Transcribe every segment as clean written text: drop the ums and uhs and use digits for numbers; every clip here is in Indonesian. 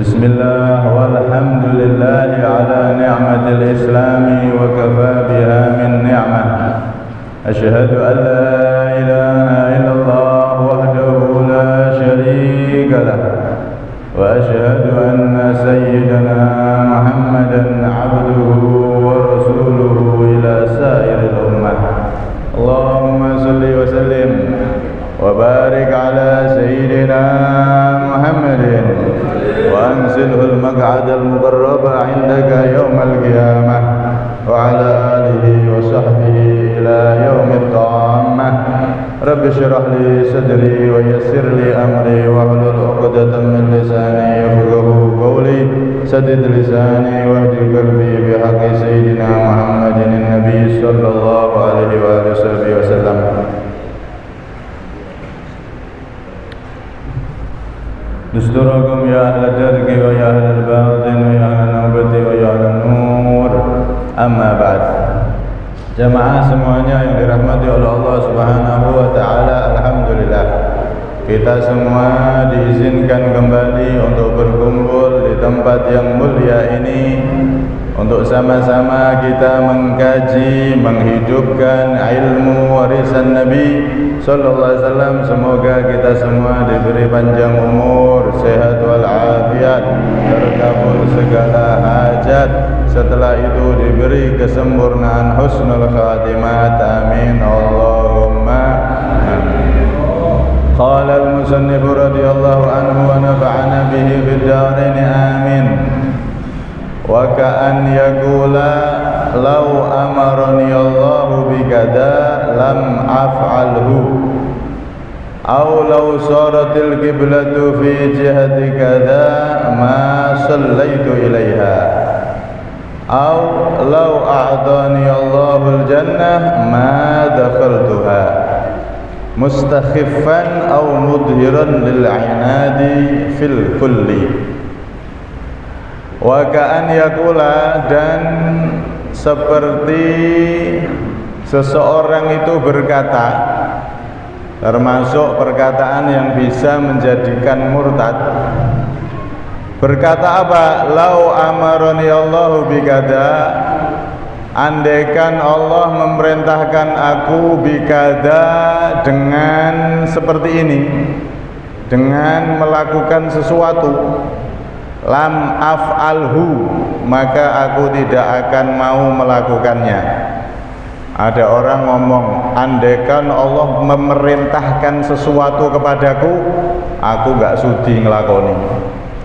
بسم الله والحمد لله على نعمة الإسلام وكفى بها من نعمة أشهد أن لا إله إلا الله وحده لا شريك له وأشهد أن سيدنا محمدا عبده ورسوله إلى سائر الأمة اللهم صل وسلم وبارك على سيدنا محمد وأنزله المقعد المقرب عندك يوم القيامة وعلى آله وصحبه إلى يوم القيامة رب اشرح لي صدري ويسر لي أمري واحلل عقدة من لساني يفقهوا قولي سدد لساني واهد قلبي بحق سيدنا محمد النبي صلى الله عليه وآله وسلم. Dusturakum ya ahla jarqi wa ya ahla al-batin wa ya ahla nabati wa ya ahla nur. Amma ba'd. Jamaah semuanya yang dirahmati oleh Allah Subhanahu wa taala, alhamdulillah. Kita semua diizinkan kembali untuk berkumpul di tempat yang mulia ini untuk sama-sama kita mengkaji, menghidupkan ilmu warisan Nabi sallallahu alaihi wasallam. Semoga kita semua diberi panjang umur, sehat wal afiat, terkabul segala hajat, setelah itu diberi kesempurnaan husnul khatimah. Amin Allahumma amin. Qala al-musannif radhiyallahu anhu wa nafa'ana bihi fid darain amin. Wa ka'an yaqula law amarani Allahu bikada lam af'alhu aw law saratil qiblatu fi jihati kada ma sallaitu ilaiha aw law a'tani Allahu al-jannah ma dakhaltuha mustakhiffan aw mudhiran lil 'inadi fil kulli. Wa ka'an yaqula, dan seperti seseorang itu berkata, termasuk perkataan yang bisa menjadikan murtad. Berkata apa? Lau amarani Allahu bikada, andaikan Allah memerintahkan aku bikada dengan seperti ini, dengan melakukan sesuatu, lam af'alhu, maka aku tidak akan mau melakukannya. Ada orang ngomong, andaikan Allah memerintahkan sesuatu kepadaku, aku gak sudi ngelakoni,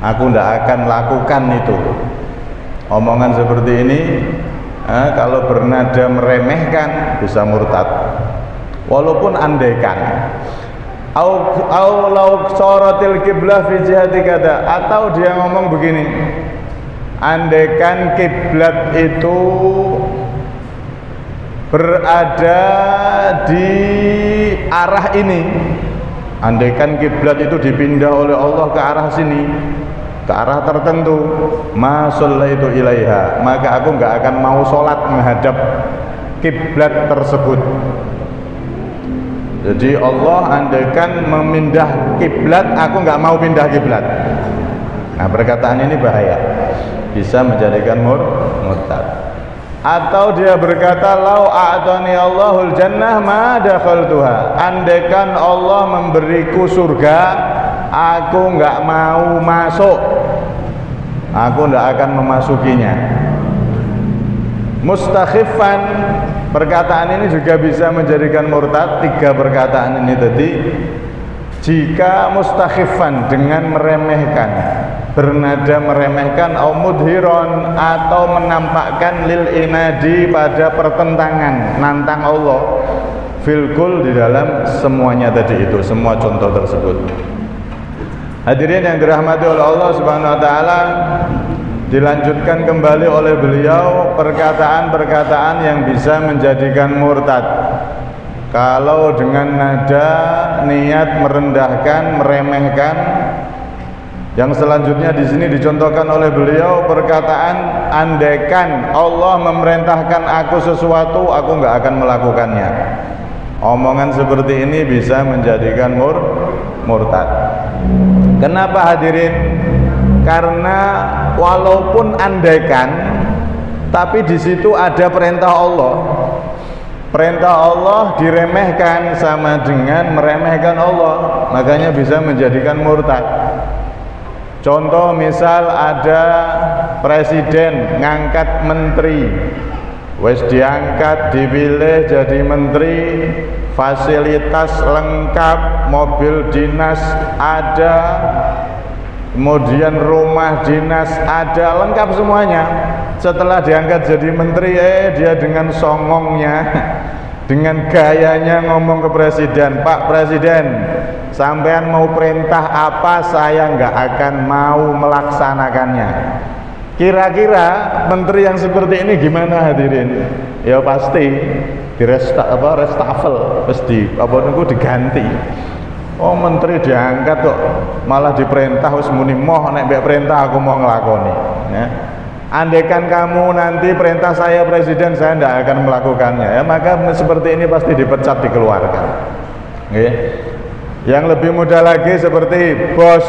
aku gak akan lakukan itu. Omongan seperti ini kalau bernada meremehkan bisa murtad, walaupun andaikan. Au law saratil qiblah fi jihati kada, atau dia ngomong begini, andaikan kiblat itu berada di arah ini, andaikan kiblat itu dipindah oleh Allah ke arah sini, ke arah tertentu, ma shallaitu ilaiha, maka aku enggak akan mau sholat menghadap kiblat tersebut. Jadi Allah andaikan memindah kiblat, aku nggak mau pindah kiblat. Nah, perkataan ini bahaya, bisa menjadikan murtad. Atau dia berkata, lau a'tani Allahul jannah ma dakhaltuha, andaikan Allah memberiku surga, aku nggak mau masuk, aku nggak akan memasukinya. Mustakhiffan, perkataan ini juga bisa menjadikan murtad. Tiga perkataan ini tadi, jika mustakhiffan dengan meremehkan, bernada meremehkan, au mudhiron, atau menampakkan lil inadi, pada pertentangan, nantang Allah, filkul, di dalam semuanya tadi itu, semua contoh tersebut. Hadirin yang dirahmati oleh Allah Subhanahu wa taala, dilanjutkan kembali oleh beliau perkataan-perkataan yang bisa menjadikan murtad. Kalau dengan nada niat merendahkan, meremehkan, yang selanjutnya di sini dicontohkan oleh beliau perkataan, andaikan Allah memerintahkan aku sesuatu, aku nggak akan melakukannya. Omongan seperti ini bisa menjadikan murtad. Kenapa hadirin? karena walaupun andaikan, tapi di situ ada perintah Allah. Perintah Allah diremehkan sama dengan meremehkan Allah, makanya bisa menjadikan murtad. Contoh misal ada presiden ngangkat menteri, wes diangkat, dipilih jadi menteri, fasilitas lengkap, mobil dinas ada, kemudian rumah dinas ada, lengkap semuanya. Setelah diangkat jadi menteri, dia dengan songongnya, dengan gayanya ngomong ke presiden, Pak Presiden, sampean mau perintah apa saya nggak akan mau melaksanakannya. Kira-kira menteri yang seperti ini gimana hadirin? Ya pasti reshuffle, pasti diganti. Oh, menteri diangkat kok malah diperintah wis muni moh nek mbek perintah aku mau ngelakoni, ya. Andaikan kamu nanti perintah saya presiden, saya tidak akan melakukannya, ya, maka seperti ini pasti dipecat, dikeluarkan. Okay. Yang lebih mudah lagi seperti bos,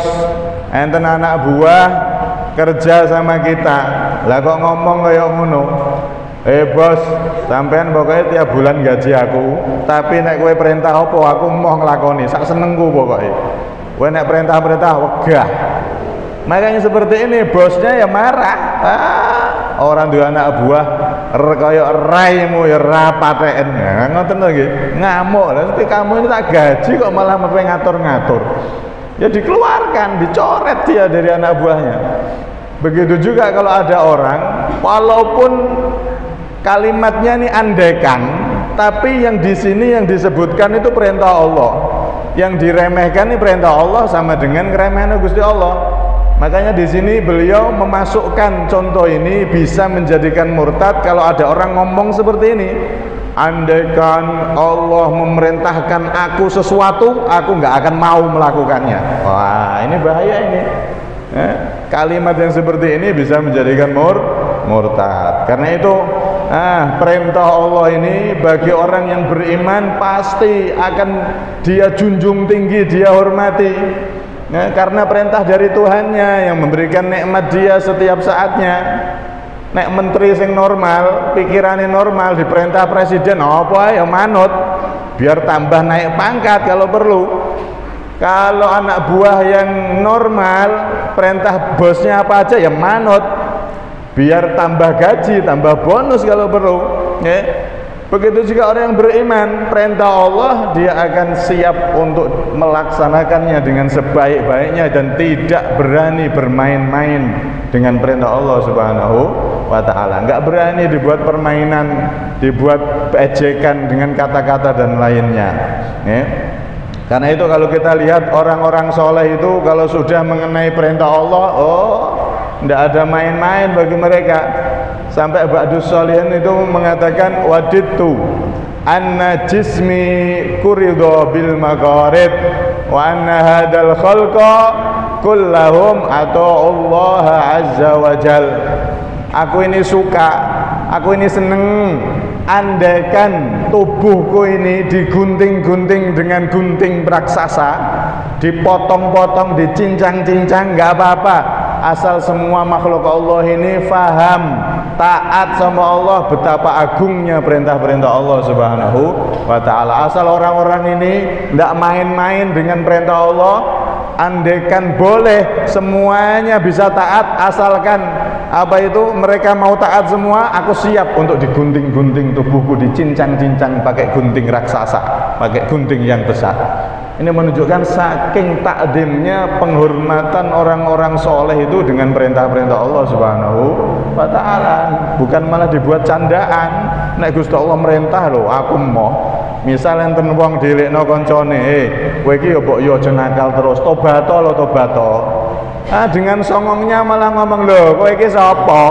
enten anak buah kerja sama kita, lah kok ngomong kayak ngono, bos, sampean pokoknya tiap bulan gaji aku, tapi nek kowe perintah apa aku mau ngelakoni, sak senengku pokoknya. Kowe nek perintah-perintah wegah. Makanya seperti ini, bosnya ya marah. Orang dua anak buah kaya raimu ya rapaten, ngoten lagi ngamuk. Nanti kamu ini tak gaji kok malah ngatur-ngatur. Ya dikeluarkan, dicoret dia dari anak buahnya. Begitu juga kalau ada orang, walaupun kalimatnya ini andaikan, tapi yang di sini yang disebutkan itu perintah Allah. Yang diremehkan ini perintah Allah sama dengan keremehan Gusti Allah. Makanya di sini beliau memasukkan contoh ini bisa menjadikan murtad kalau ada orang ngomong seperti ini. Andaikan Allah memerintahkan aku sesuatu, aku nggak akan mau melakukannya. Wah, ini bahaya ini. Kalimat yang seperti ini bisa menjadikan murtad. Karena itu perintah Allah ini bagi orang yang beriman pasti akan dia junjung tinggi, dia hormati. Nah, karena perintah dari Tuhannya yang memberikan nikmat dia setiap saatnya. Nek menteri sing normal, pikirannya normal, diperintah presiden apa ya manut, biar tambah naik pangkat kalau perlu. Kalau anak buah yang normal, perintah bosnya apa aja ya manut, biar tambah gaji, tambah bonus kalau perlu, ya. Begitu juga orang yang beriman, perintah Allah dia akan siap untuk melaksanakannya dengan sebaik-baiknya dan tidak berani bermain-main dengan perintah Allah Subhanahu wa ta'ala. Enggak berani dibuat permainan, dibuat ejekan dengan kata-kata dan lainnya, ya. Karena itu kalau kita lihat orang-orang soleh itu kalau sudah mengenai perintah Allah, tidak ada main-main bagi mereka. Sampai Ba'dus Sholihin itu mengatakan wadidtu anna jismi kurido bil maqarid wa anna hadal khalqa kullahum Allah azza wa jal. Aku ini suka, aku ini seneng andaikan tubuhku ini digunting-gunting dengan gunting raksasa, dipotong-potong, dicincang-cincang, nggak apa-apa, asal semua makhluk Allah ini faham, taat sama Allah, betapa agungnya perintah-perintah Allah Subhanahu wa ta'ala. Asal orang-orang ini tidak main-main dengan perintah Allah, andaikan boleh semuanya bisa taat, asalkan apa itu mereka mau taat semua, aku siap untuk digunting-gunting tubuhku, dicincang-cincang pakai gunting raksasa, pakai gunting yang besar. Ini menunjukkan saking takdimnya penghormatan orang-orang soleh itu dengan perintah-perintah Allah Subhanahu wa ta'ala. Bukan malah dibuat candaan. Nek Gusti Allah merintah loh, aku mau. Misal enten wong dilekno koncone, kowe iki yo mbok yo aja nakal terus, tobato lo tobato. Dengan songongnya malah ngomong, lho kowe iki sapa?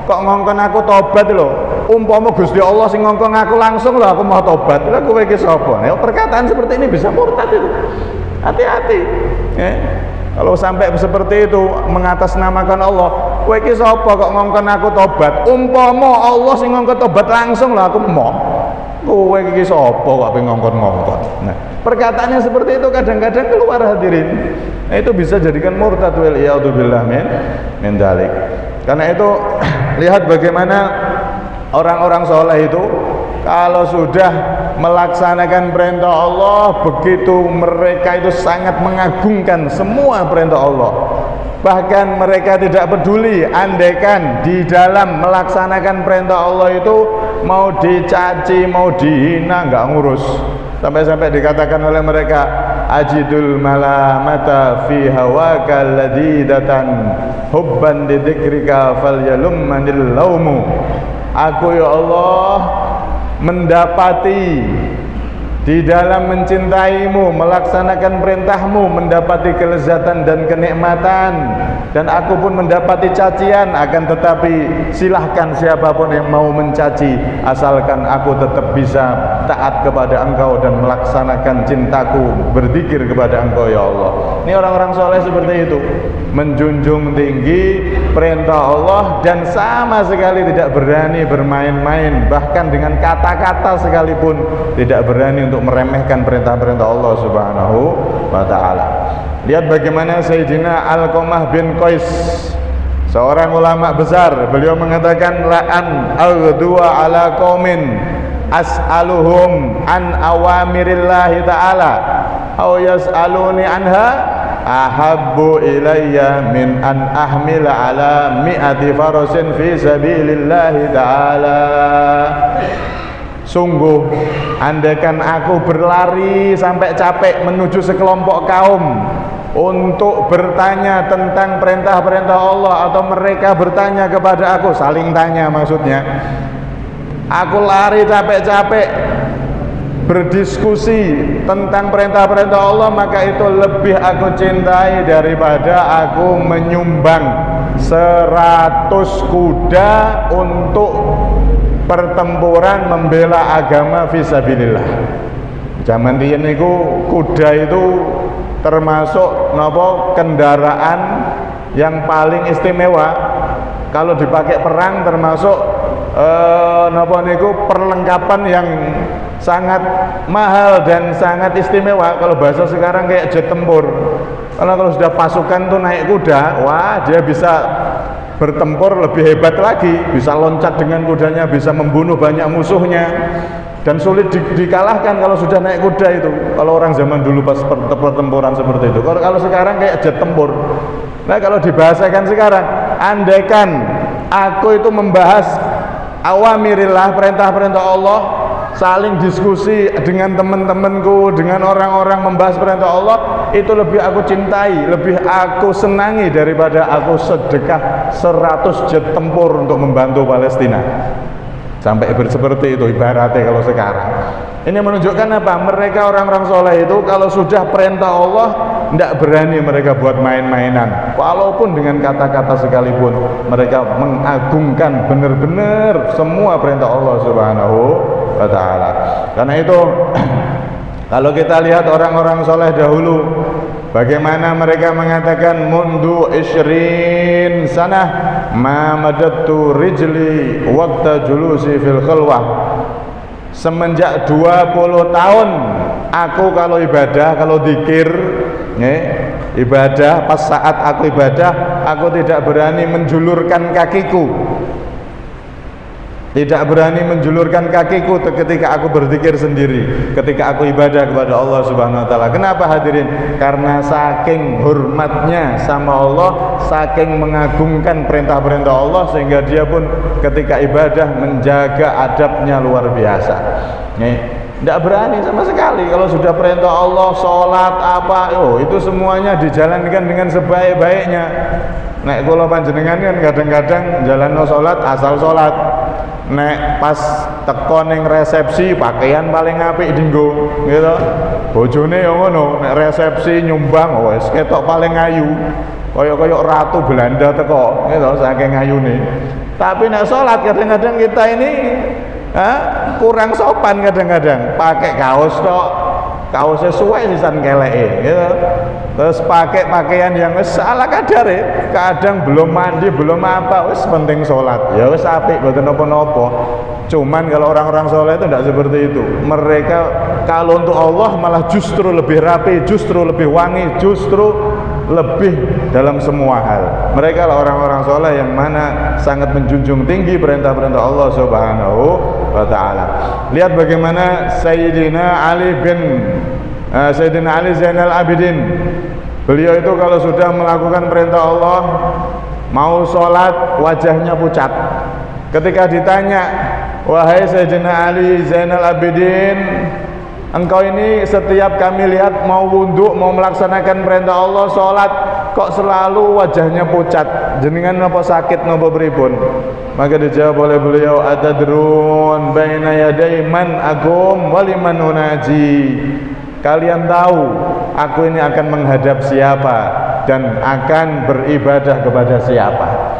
Kok ngongkon aku tobat lho? Umpama Gusti Allah sing ngongkon aku langsung lho aku mau tobat. Lha kowe iki sapa? Nah, perkataan seperti ini bisa murtad itu. Hati-hati. Kalau sampai seperti itu mengatasnamakan Allah, kowe iki sapa kok ngongkon aku tobat? Umpama Allah sing ngongkon tobat langsung lho aku mau. kowe iki sapa kok pengen ngongkon-ngongkon. Nah, perkataannya seperti itu kadang-kadang keluar hadirin. Nah, itu bisa jadikan murtad wal iyadzubillah min dzalik. Karena itu lihat bagaimana orang-orang soleh itu kalau sudah melaksanakan perintah Allah, begitu mereka itu sangat mengagungkan semua perintah Allah. Bahkan mereka tidak peduli andaikan di dalam melaksanakan perintah Allah itu mau dicaci, mau dihina, nggak ngurus. Sampai-sampai dikatakan oleh mereka, ajidul malamata fi hawaka ladidatan hubban didzikrika falyalummanil laumu. Aku ya Allah mendapati di dalam mencintaimu, melaksanakan perintahmu, mendapati kelezatan dan kenikmatan, dan aku pun mendapati cacian. Akan tetapi silahkan siapapun yang mau mencaci, asalkan aku tetap bisa taat kepada Engkau dan melaksanakan cintaku, berzikir kepada Engkau ya Allah. Ini orang-orang soleh seperti itu, menjunjung tinggi perintah Allah dan sama sekali tidak berani bermain-main, bahkan dengan kata-kata sekalipun tidak berani untuk meremehkan perintah-perintah Allah Subhanahu wa ta'ala. Lihat bagaimana Sayyidina Alqamah bin Qais, seorang ulama besar, beliau mengatakan la'an aghdua ala qaumin as'aluhum an awamirillahi ta'ala aw yas'aluni anha ahabbu ilayya min an ahmila ala mi'ati farasin fi sabilillahi ta'ala. Sungguh, andaikan aku berlari sampai capek menuju sekelompok kaum untuk bertanya tentang perintah-perintah Allah, atau mereka bertanya kepada aku, saling tanya maksudnya, aku lari capek-capek berdiskusi tentang perintah-perintah Allah, maka itu lebih aku cintai daripada aku menyumbang 100 kuda untuk pertempuran membela agama fisabilillah. Zaman riyen niku kuda itu termasuk napa kendaraan yang paling istimewa. Kalau dipakai perang termasuk napa niku perlengkapan yang sangat mahal dan sangat istimewa. Kalau bahasa sekarang kayak jet tempur. Karena kalau sudah pasukan tuh naik kuda, wah dia bisa bertempur lebih hebat lagi, bisa loncat dengan kudanya, bisa membunuh banyak musuhnya, dan sulit dikalahkan kalau sudah naik kuda itu. Kalau orang zaman dulu pas pertempuran seperti itu. Kalau sekarang kayak jet tempur. Nah, kalau dibahasakan sekarang, andaikan aku itu membahas awamirillah, perintah-perintah Allah, saling diskusi dengan teman-temanku, dengan orang-orang membahas perintah Allah, itu lebih aku cintai, lebih aku senangi daripada aku sedekah 100 jet tempur untuk membantu Palestina. Sampai seperti itu ibaratnya kalau sekarang. Ini menunjukkan apa? Mereka orang-orang soleh itu kalau sudah perintah Allah tidak berani mereka buat main-mainan, walaupun dengan kata-kata sekalipun. Mereka mengagungkan benar-benar semua perintah Allah Subhanahu wa ta'ala. Karena itu kalau kita lihat orang-orang soleh dahulu, bagaimana mereka mengatakan mundu isrin sanah ma madattu rijli waqta julusi fil khulwah. Semenjak 20 tahun aku kalau ibadah, kalau zikir, ibadah, pas saat aku ibadah, aku tidak berani menjulurkan kakiku. Tidak berani menjulurkan kakiku ketika aku berzikir sendiri, ketika aku ibadah kepada Allah Subhanahu wa ta'ala. Kenapa hadirin? Karena saking hormatnya sama Allah, saking mengagungkan perintah-perintah Allah, sehingga dia pun ketika ibadah menjaga adabnya luar biasa. Tidak berani sama sekali. Kalau sudah perintah Allah, sholat apa, itu semuanya dijalankan dengan sebaik-baiknya. Nek kula panjenengan kan kadang-kadang jalanno sholat asal sholat. Nek pas teko ning resepsi pakaian paling apik dinggo, gitu. Bojone ya ngono, nek resepsi nyumbang wis ketok paling ayu. Kaya-kaya ratu Belanda teko, gitu, saking ayune. Tapi nek sholat kadang-kadang kita ini kurang sopan, kadang-kadang pakai kaos tok, kaosnya suwe sisan keleke, gitu. Terus pakai pakaian yang wis ala kadar kadang belum mandi, belum apa, wis penting sholat, ya wis apik, mboten napa-napa. Cuman kalau orang-orang soleh itu tidak seperti itu. Mereka kalau untuk Allah malah justru lebih rapi, justru lebih wangi, justru lebih dalam semua hal. Mereka lah orang-orang soleh yang mana sangat menjunjung tinggi perintah-perintah Allah Subhanahu wa ta'ala. Lihat bagaimana Sayyidina Ali Zainal Abidin. Beliau itu kalau sudah melakukan perintah Allah, mau sholat wajahnya pucat. Ketika ditanya, wahai Sayyidina Ali Zainal Abidin, engkau ini setiap kami lihat mau wudhu, mau melaksanakan perintah Allah, sholat, kok selalu wajahnya pucat, jenengan napa sakit napa pripun? Maka dijawab oleh beliau, atadrun baina yaday man agum waliman unaji. Kalian tahu aku ini akan menghadap siapa dan akan beribadah kepada siapa,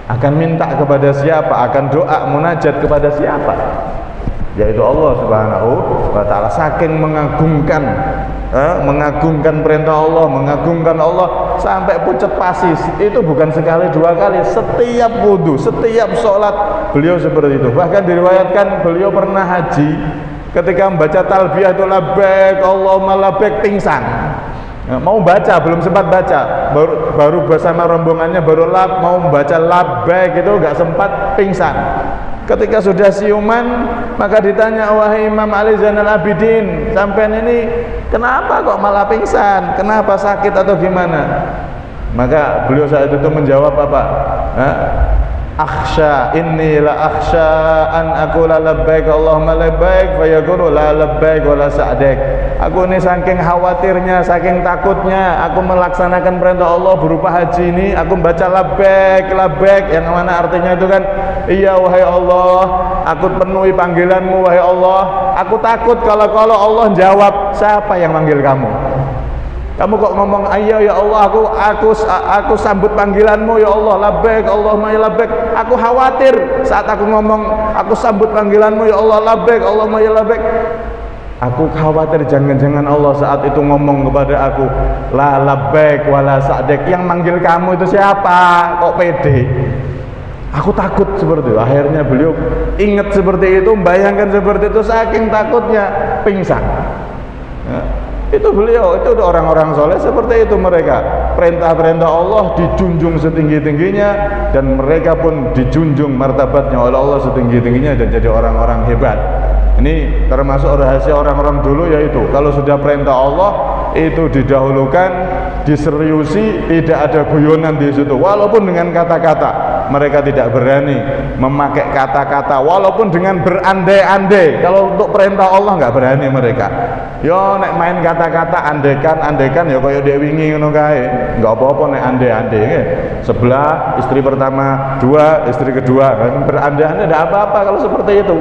akan minta kepada siapa, akan doa munajat kepada siapa, yaitu Allah Subhanahu wa ta'ala. Saking mengagungkan perintah Allah, mengagungkan Allah sampai pucat pasi. Itu bukan sekali dua kali, setiap wudu, setiap sholat beliau seperti itu. Bahkan diriwayatkan beliau pernah haji, ketika membaca talbiyah itu labbaik Allahumma labbaik, pingsan. Mau baca, belum sempat baca, baru bersama rombongannya baru mau membaca labbaik itu nggak sempat, pingsan. Ketika sudah siuman, maka ditanya, wahai Imam Ali Zainal Abidin, sampean ini kenapa kok malah pingsan? Kenapa, sakit atau gimana? Maka beliau saat itu menjawab apa? Akhsha inni la akhsha an aqula labbaik Allahumma labbaik fa yaqulu la labbaik wa la sa'daik. Aku ini saking khawatirnya, saking takutnya aku melaksanakan perintah Allah berupa haji ini, aku baca labbaik labbaik, yang mana artinya itu kan, iya wahai Allah, aku penuhi panggilanmu wahai Allah. Aku takut kalau Allah jawab, siapa yang manggil kamu? Kamu kok ngomong ayo ya Allah, aku sambut panggilanmu ya Allah, labbaik Allahumma ya labbaik. Aku khawatir saat aku ngomong aku sambut panggilanmu ya Allah, labbaik Allahumma ya labbaik. Aku khawatir jangan-jangan Allah saat itu ngomong kepada aku, la labbaik wala sa'daik, yang manggil kamu itu siapa? Kok pede? Aku takut seperti itu. Akhirnya beliau ingat seperti itu, bayangkan seperti itu, saking takutnya pingsan. Itu beliau, itu orang-orang soleh seperti itu. Mereka perintah-perintah Allah dijunjung setinggi-tingginya, dan mereka pun dijunjung martabatnya oleh Allah setinggi-tingginya dan jadi orang-orang hebat. Ini termasuk rahasia orang-orang dulu, yaitu kalau sudah perintah Allah itu didahulukan, diseriusi, tidak ada guyonan di situ. Walaupun dengan kata-kata, mereka tidak berani memakai kata-kata, walaupun dengan berandai-andai. Kalau untuk perintah Allah nggak berani mereka. Yo nek main kata-kata andekan ya kaya dek wingi ngono kae. Enggak apa-apa nek andai-andai nggih. Sebelah istri pertama, dua istri kedua. Berandai-andai tidak apa-apa kalau seperti itu.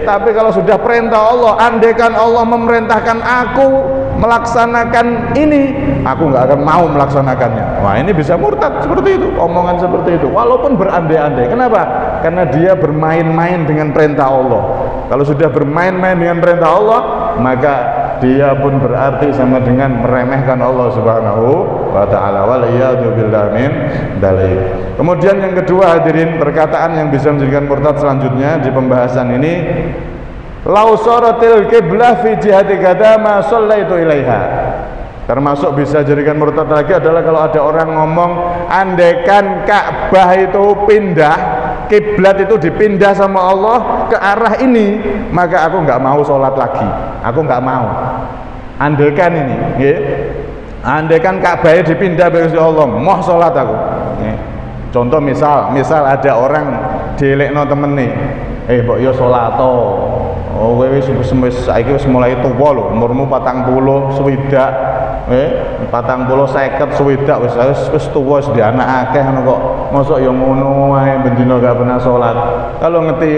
Tapi kalau sudah perintah Allah, andaikan Allah memerintahkan aku melaksanakan ini, aku nggak akan mau melaksanakannya. Wah, ini bisa murtad seperti itu, omongan seperti itu, walaupun berandai-andai. Kenapa? Karena dia bermain-main dengan perintah Allah. Kalau sudah bermain-main dengan perintah Allah, maka dia pun berarti sama dengan meremehkan Allah Subhanahu wa ta'ala. Waliyadu billah min dzalik. Kemudian yang kedua, hadirin, perkataan yang bisa menjadikan murtad selanjutnya di pembahasan ini, lau saratil qiblah fi jihati kada ma shallaitu ilaiha. Termasuk bisa jadikan murtad lagi adalah kalau ada orang ngomong, andaikan Ka'bah itu pindah, kiblat itu dipindah sama Allah ke arah ini, maka aku nggak mau sholat lagi, aku nggak mau. Andaikan ini, ya, andaikan Ka'bahnya dipindah ke Allah, mau sholat aku. Ya. Contoh misal ada orang dilekno temen nih, mbok yo sholat oh kowe wis saiki wis mulai tuwa lho, umurmu 40 swidak, 40 50 swidak wis tuwa, wis di anak akeh ngono kok. Mosok ya ngono wae bendina gak pernah salat. Kalau ngerti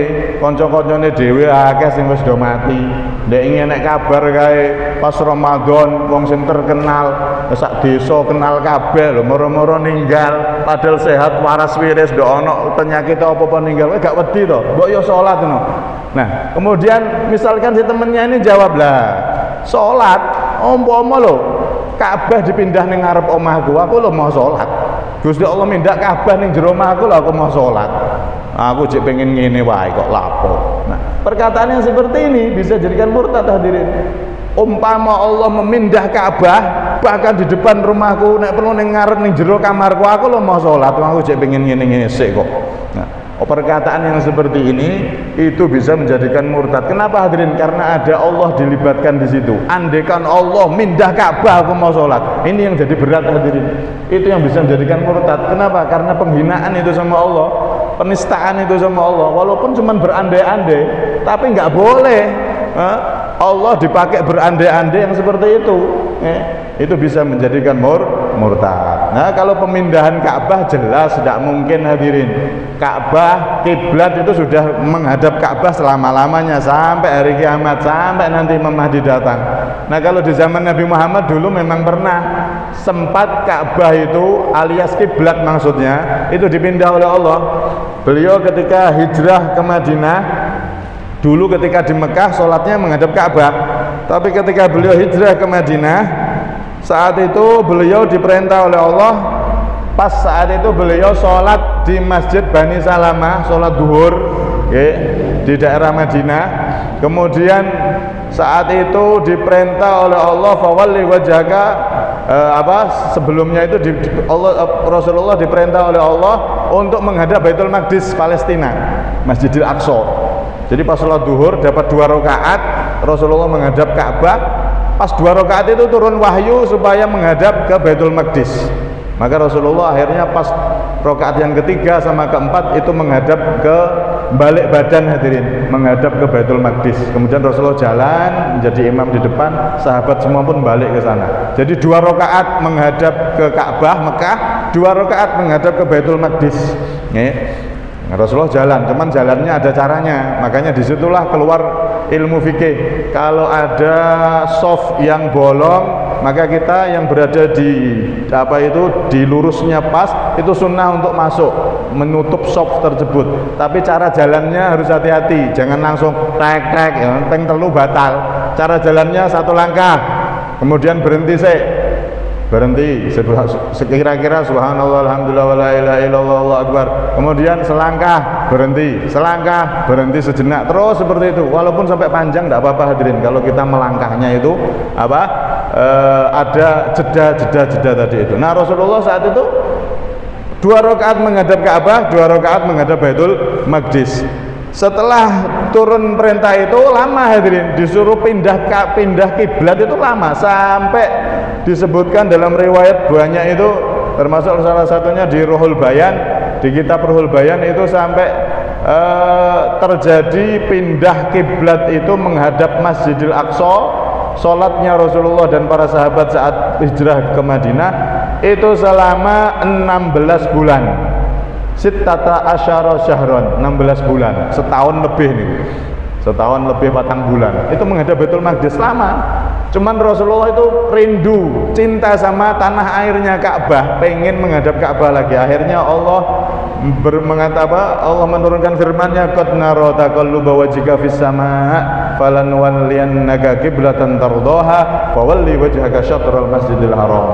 kanca-kancane dhewe akeh sing wis do mati. Ndek ingin nek kabar kae pas Ramadan wong sing terkenal sak desa kenal kabeh lho, moro-moro ninggal padahal sehat waras wiris, ndok ana penyakit apa-apa ninggal, gak wedi to. Mbok yo salat ngono. Nah, kemudian misalkan si temennya ini jawab, lah sholat, umpama lho Ka'bah dipindah ning ngarep omahku, aku lho mau sholat. Gusti Allah mindak Ka'bah ning jero omahku lho aku mau sholat. Aku jek pengen ngene wae kok lapo. Nah, perkataan yang seperti ini bisa jadikan murtad hadirin. Umpama Allah memindah Ka'bah bahkan di depan rumahku, nek perlu ning ngarep ning jero kamarku, aku lho mau salat, aku jek pengen ngene-ngene sik kok. Nah, perkataan yang seperti ini itu bisa menjadikan murtad. Kenapa hadirin? Karena ada Allah dilibatkan di situ. Andaikan Allah mindah Ka'bah aku mau salat, ini yang jadi berat hadirin. Itu yang bisa menjadikan murtad. Kenapa? Karena penghinaan itu sama Allah, penistaan itu sama Allah. Walaupun cuma berandai-andai, tapi nggak boleh Allah dipakai berandai-andai yang seperti itu. Itu bisa menjadikan murtad. Nah, kalau pemindahan Ka'bah jelas tidak mungkin hadirin. Ka'bah, kiblat itu sudah menghadap Ka'bah selama-lamanya sampai hari kiamat, sampai nanti Imam Mahdi datang. Nah, kalau di zaman Nabi Muhammad dulu memang pernah sempat Ka'bah itu alias kiblat maksudnya itu dipindah oleh Allah. Beliau ketika hijrah ke Madinah, dulu ketika di Mekah sholatnya menghadap Ka'bah, tapi ketika beliau hijrah ke Madinah, saat itu beliau diperintah oleh Allah, pas saat itu beliau sholat di Masjid Bani Salamah, sholat duhur di daerah Madinah. Kemudian saat itu diperintah oleh Allah, fawalli wajhaka, sebelumnya itu Rasulullah diperintah oleh Allah untuk menghadap Baitul Maqdis Palestina, Masjidil Aqsa. Jadi pas sholat duhur dapat 2 rakaat, Rasulullah menghadap Ka'bah. Pas 2 rakaat itu turun wahyu supaya menghadap ke Baitul Maqdis. Maka Rasulullah akhirnya pas rakaat yang ketiga sama keempat itu menghadap ke balik badan hadirin, menghadap ke Baitul Maqdis. Kemudian Rasulullah jalan menjadi imam di depan, sahabat semua pun balik ke sana. Jadi 2 rakaat menghadap ke Ka'bah Mekah, 2 rakaat menghadap ke Baitul Maqdis. Nah, Rasulullah jalan, cuman jalannya ada caranya. Makanya disitulah keluar ilmu fikih. Kalau ada soft yang bolong, maka kita yang berada di lurusnya pas, itu sunnah untuk masuk menutup soft tersebut. Tapi cara jalannya harus hati-hati, jangan langsung tek-tek, ya, teng telu batal. Cara jalannya 1 langkah, kemudian berhenti sekira-kira subhanallah alhamdulillah wala ilaha illallah Allahu akbar, kemudian selangkah berhenti sejenak, terus seperti itu. Walaupun sampai panjang tidak apa-apa hadirin, kalau kita melangkahnya itu ada jeda tadi itu. Nah, Rasulullah saat itu 2 rakaat menghadap Ka'bah, 2 rakaat menghadap Baitul Maqdis. Setelah turun perintah itu lama hadirin, disuruh pindah kiblat itu lama, sampai disebutkan dalam riwayat banyak itu, termasuk salah satunya di Ruhul Bayan, di kitab Ruhul Bayan itu sampai terjadi pindah kiblat itu menghadap Masjidil Aqsa. Sholatnya Rasulullah dan para sahabat saat hijrah ke Madinah itu selama 16 bulan. Sittata asyara syahron, 16 bulan, setahun lebih nih, setahun lebih 4 bulan itu menghadap Baitul Maqdis lama. Cuman Rasulullah itu rindu, cinta sama tanah airnya Ka'bah, pengen menghadap Ka'bah lagi. Akhirnya Allah Allah menurunkan firman-Nya, qad nara taqalluba wajhika fis samaa falanwalliyannaka qiblatan tardaha fawalli wajhaka syatral masjidil haram.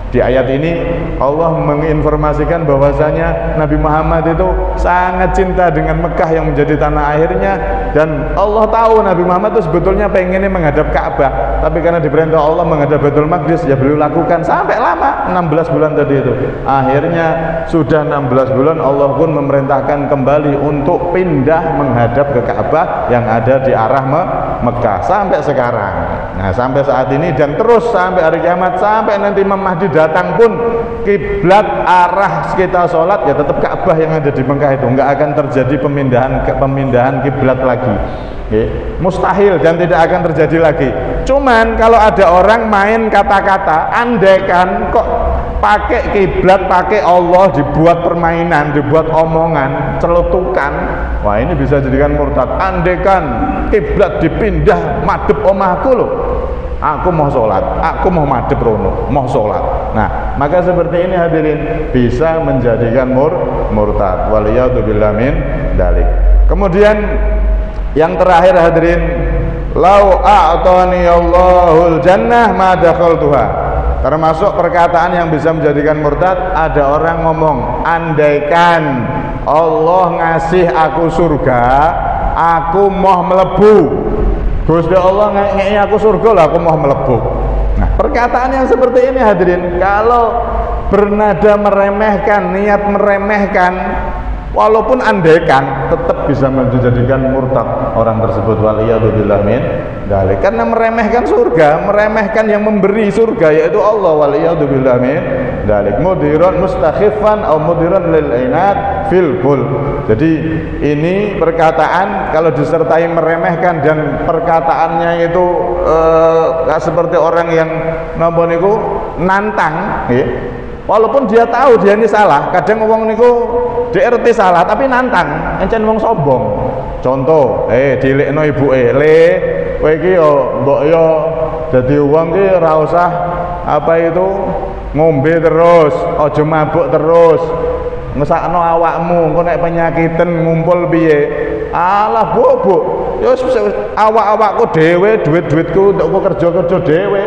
Di ayat ini Allah menginformasikan bahwasanya Nabi Muhammad itu sangat cinta dengan Mekah yang menjadi tanah airnya, dan Allah tahu Nabi Muhammad itu sebetulnya pengennya menghadap Ka'bah, tapi karena diperintah Allah menghadap Baitul Maqdis, ya beliau lakukan sampai lama 16 bulan tadi itu. Akhirnya sudah 16 bulan Allah pun memerintahkan kembali untuk pindah menghadap ke Ka'bah yang ada di arah Mekah sampai sekarang. Nah, sampai saat ini dan terus sampai hari kiamat, sampai nanti Imam Mahdi datang pun kiblat arah kita sholat ya tetap Ka'bah yang ada di Mekah itu, nggak akan terjadi pemindahan kiblat lagi. Mustahil dan tidak akan terjadi lagi. Cuman kalau ada orang main kata-kata, andaikan kok pakai kiblat, pakai Allah, dibuat permainan, dibuat omongan, celutukan, wah ini bisa jadikan murtad. Andaikan kiblat dipindah madhep omahku loh, aku mau sholat, aku mau madhep rono, mau sholat. Nah, maka seperti ini hadirin bisa menjadikan murtad. Waliyadzubillah min dalik. Kemudian yang terakhir hadirin, lau a'tani Allahul jannah ma dakhaltuha. Termasuk perkataan yang bisa menjadikan murtad, ada orang ngomong, andaikan Allah ngasih aku surga, aku mau melebu. Gusti Allah ngekei aku surga lah, aku mau melebu. Nah, perkataan yang seperti ini hadirin, kalau bernada meremehkan, niat meremehkan, walaupun andaikan, tetap bisa menjadikan murtad orang tersebut. Waliyadzubillah min dzalik. Karena meremehkan surga, meremehkan yang memberi surga yaitu Allah. Waliyadzubillah min dzalik. Mudiran mustakhifan atau mudiran lil inat fil kul. Jadi ini perkataan kalau disertai meremehkan dan perkataannya itu seperti orang yang napa niku nantang, ya. Walaupun dia tahu dia ini salah, kadang wong niku DRT salah tapi nantang, encen wong sombong. Contoh, dilekno ibuke, "Le, kowe iki yo mbok yo dadi wong ki ora usah apa itu ngombe terus, aja mabuk terus. Ngesakno awakmu, engko nek penyakiten ngumpul piye?" Alah, Bu. Ya awak-awakku dhewe, duit-duitku untuk kerja-kerja dhewe.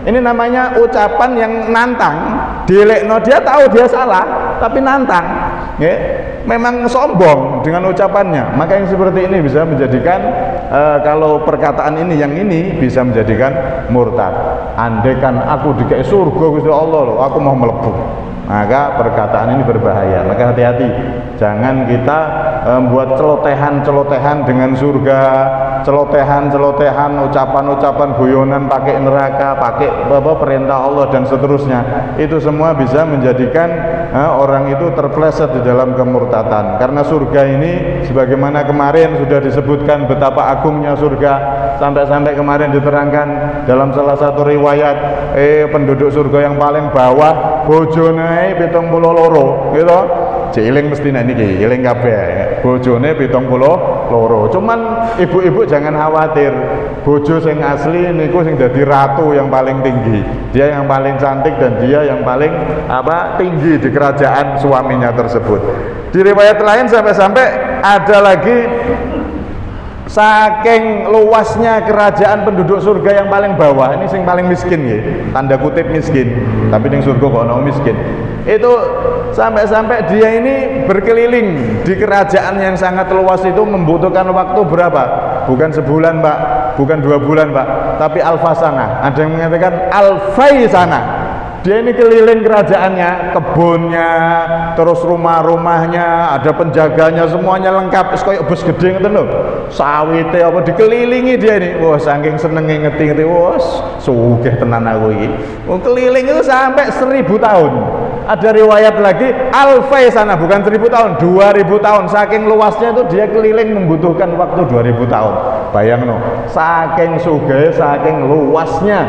Ini namanya ucapan yang nantang. Dilekno, dia tahu dia salah tapi nantang, ya. Memang sombong dengan ucapannya. Maka yang seperti ini bisa menjadikan kalau perkataan ini yang ini bisa menjadikan murtad. Andaikan aku dikei surga Gusti Allah loh, aku mau melebu. Maka perkataan ini berbahaya. Maka hati-hati, jangan kita membuat celotehan-celotehan dengan surga, celotehan-celotehan, ucapan-ucapan guyonan pakai neraka, pakai perintah Allah dan seterusnya. Itu semua bisa menjadikan orang itu terpleset di dalam kemurtatan. Karena surga ini sebagaimana kemarin sudah disebutkan betapa agungnya surga, sampai-sampai kemarin diterangkan dalam salah satu riwayat penduduk surga yang paling bawah bojone 72 gitu. Ciling mesti nek niki, eling kabeh. Bojone 72. Cuman ibu-ibu jangan khawatir. Bojo sing asli niku sing dadi ratu yang paling tinggi. Dia yang paling cantik dan dia yang paling tinggi di kerajaan suaminya tersebut. Di riwayat lain sampai-sampai ada lagi saking luasnya kerajaan penduduk surga yang paling bawah, ini sing paling miskin ya, tanda kutip miskin, tapi di surga kok ono miskin. Itu sampai-sampai dia ini berkeliling di kerajaan yang sangat luas itu membutuhkan waktu berapa? Bukan sebulan, Pak, bukan 2 bulan, Pak, tapi alfasana. Ada yang mengatakan alfai sana. Dia ini keliling kerajaannya, kebunnya, terus rumah-rumahnya, ada penjaganya, semuanya lengkap. Kayak bus gede ngeten lho. Sawite apa dikelilingi dia ini. Wah, saking senenge ngeti-ngeti, wah, sugih tenan aku iki. Keliling itu sampai 1000 tahun. Ada riwayat lagi alfai sana, bukan 1000 tahun, 2000 tahun. Saking luasnya itu dia keliling membutuhkan waktu 2000 tahun. Bayangno, saking sugih, saking luasnya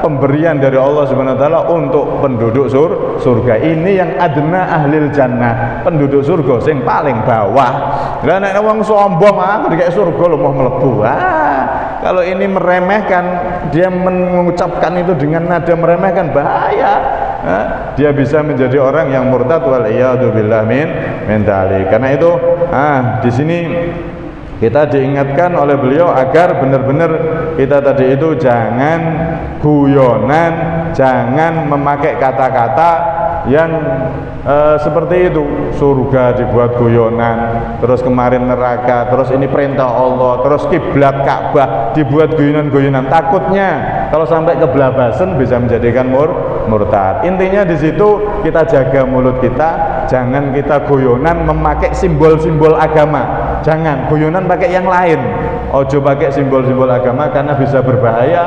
pemberian dari Allah Subhanahu wa taala untuk penduduk surga. Ini yang adna ahlil jannah, penduduk surga sing paling bawah. Lah nek wong sombong aku dikek surga lho mau mlebu. Kalau ini meremehkan, dia mengucapkan itu dengan nada meremehkan, bahaya. Dia bisa menjadi orang yang murtad, wal iyadu billah min dzalik. Karena itu di sini kita diingatkan oleh beliau agar benar-benar kita tadi itu jangan guyonan, jangan memakai kata-kata yang seperti itu. Surga dibuat guyonan, terus kemarin neraka, terus ini perintah Allah, terus kiblat Ka'bah dibuat guyonan-guyonan. Takutnya kalau sampai keblabasan bisa menjadikan murtad. Intinya di situ kita jaga mulut kita, jangan kita guyonan memakai simbol-simbol agama. Jangan guyonan pakai yang lain. Ojo pakai simbol-simbol agama karena bisa berbahaya,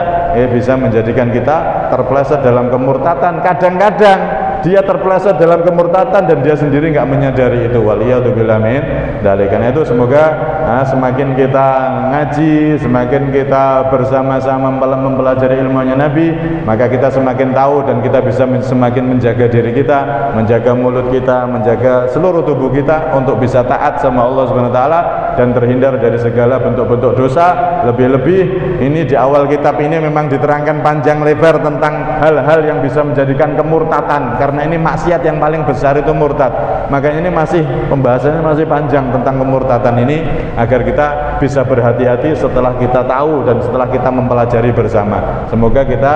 bisa menjadikan kita terpeleset dalam kemurtatan. Kadang-kadang dia terpeleset dalam kemurtatan dan dia sendiri nggak menyadari itu. Waliyadzubillah min dzalik. Karena itu semoga semakin kita ngaji, semakin kita bersama-sama mempelajari ilmunya Nabi, maka kita semakin tahu dan kita bisa semakin menjaga diri kita, menjaga mulut kita, menjaga seluruh tubuh kita untuk bisa taat sama Allah Subhanahu wa taala dan terhindar dari segala bentuk-bentuk dosa. Lebih-lebih ini di awal kitab ini memang diterangkan panjang lebar tentang hal-hal yang bisa menjadikan kemurtatan, karena ini maksiat yang paling besar itu murtad. Makanya ini masih pembahasannya masih panjang tentang kemurtatan ini, agar kita bisa berhati-hati setelah kita tahu dan setelah kita mempelajari bersama. Semoga kita,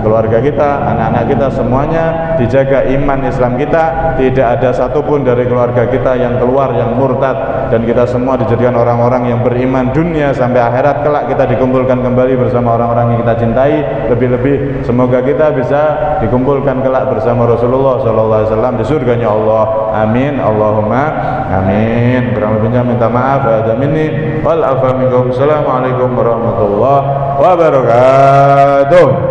keluarga kita, anak-anak kita semuanya dijaga iman Islam kita, tidak ada satupun dari keluarga kita yang keluar, yang murtad, dan kita semua dijadikan orang-orang yang beriman dunia sampai akhirat kelak kita dikumpulkan kembali bersama orang-orang yang kita cintai. Lebih-lebih semoga kita bisa dikumpulkan kelak bersama Rasulullah SAW di surganya Allah. Amin, Allahumma amin. Kurang lebihnya minta maaf. Hadza minni wal afa minkum. Assalamualaikum warahmatullahi wabarakatuh.